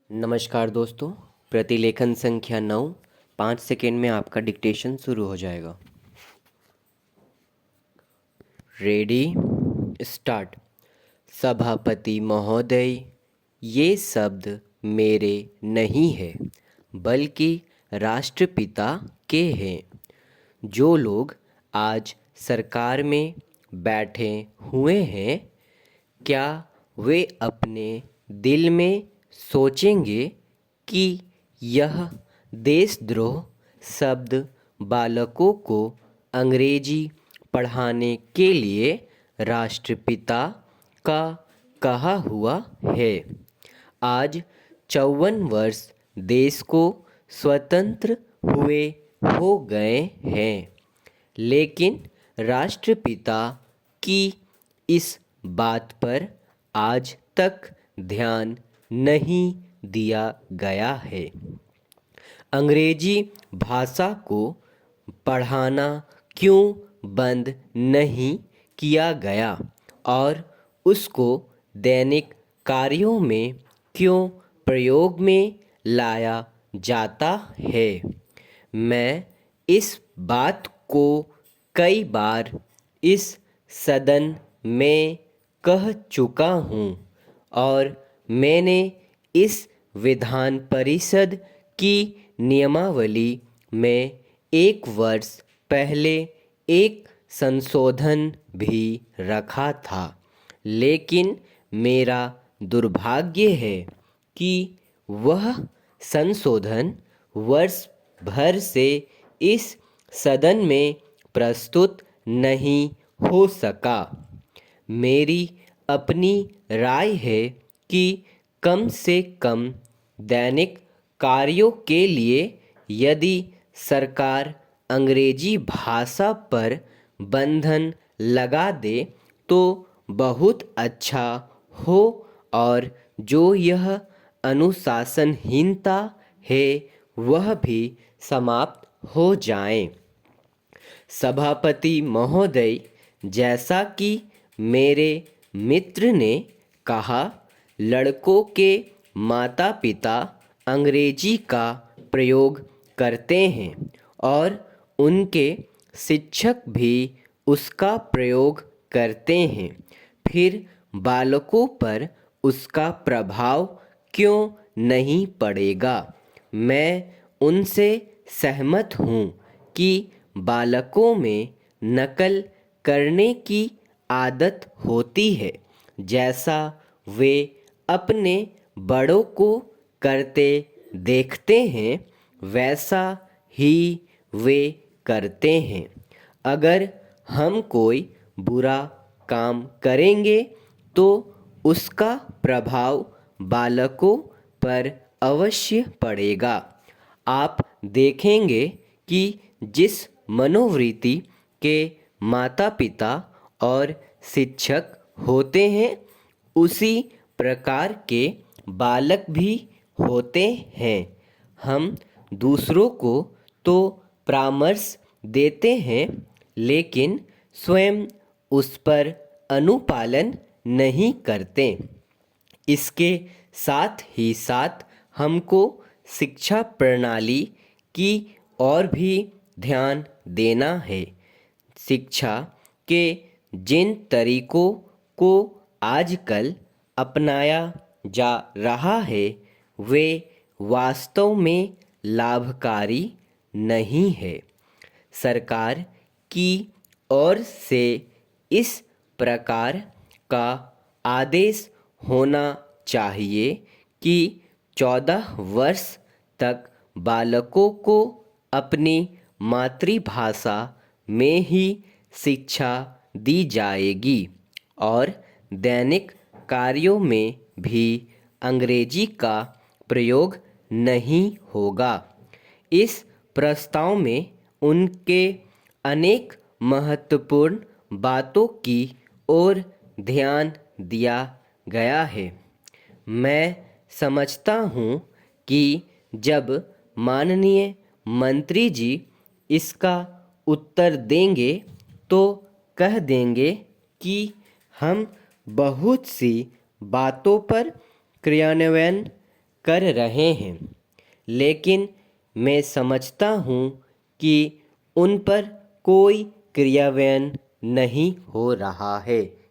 नमस्कार दोस्तों। प्रतिलेखन संख्या 9, 5 सेकेंड में आपका डिक्टेशन शुरू हो जाएगा। Ready, start. सभापति महोदय, ये शब्द मेरे नहीं है बल्कि राष्ट्रपिता के हैं। जो लोग आज सरकार में बैठे हुए हैं, क्या वे अपने दिल में सोचेंगे कि यह देशद्रोह शब्द बालकों को अंग्रेजी पढ़ाने के लिए राष्ट्रपिता का कहा हुआ है। आज 54 वर्ष देश को स्वतंत्र हुए हो गए हैं, लेकिन राष्ट्रपिता की इस बात पर आज तक ध्यान नहीं दिया गया है। अंग्रेजी भाषा को पढ़ाना क्यों बंद नहीं किया गया और उसको दैनिक कार्यों में क्यों प्रयोग में लाया जाता है? मैं इस बात को कई बार इस सदन में कह चुका हूँ और मैंने इस विधान परिषद की नियमावली में 1 वर्ष पहले एक संशोधन भी रखा था, लेकिन मेरा दुर्भाग्य है कि वह संशोधन वर्ष भर से इस सदन में प्रस्तुत नहीं हो सका। मेरी अपनी राय है कि कम से कम दैनिक कार्यों के लिए यदि सरकार अंग्रेजी भाषा पर बंधन लगा दे तो बहुत अच्छा हो और जो यह अनुशासनहीनता है वह भी समाप्त हो जाए। सभापति महोदय, जैसा कि मेरे मित्र ने कहा, लड़कों के माता पिता अंग्रेजी का प्रयोग करते हैं और उनके शिक्षक भी उसका प्रयोग करते हैं। फिर बालकों पर उसका प्रभाव क्यों नहीं पड़ेगा? मैं उनसे सहमत हूँ कि बालकों में नकल करने की आदत होती है, जैसा वे अपने बड़ों को करते देखते हैं वैसा ही वे करते हैं। अगर हम कोई बुरा काम करेंगे तो उसका प्रभाव बालकों पर अवश्य पड़ेगा। आप देखेंगे कि जिस मनोवृत्ति के माता पिता और शिक्षक होते हैं उसी प्रकार के बालक भी होते हैं। हम दूसरों को तो परामर्श देते हैं, लेकिन स्वयं उस पर अनुपालन नहीं करते। इसके साथ ही साथ हमको शिक्षा प्रणाली की ओर भी ध्यान देना है। शिक्षा के जिन तरीकों को आजकल अपनाया जा रहा है वे वास्तव में लाभकारी नहीं है। सरकार की ओर से इस प्रकार का आदेश होना चाहिए कि 14 वर्ष तक बालकों को अपनी मातृभाषा में ही शिक्षा दी जाएगी और दैनिक कार्यों में भी अंग्रेजी का प्रयोग नहीं होगा। इस प्रस्ताव में उनके अनेक महत्वपूर्ण बातों की ओर ध्यान दिया गया है। मैं समझता हूँ कि जब माननीय मंत्री जी इसका उत्तर देंगे तो कह देंगे कि हम बहुत सी बातों पर क्रियान्वयन कर रहे हैं, लेकिन मैं समझता हूँ कि उन पर कोई क्रियान्वयन नहीं हो रहा है।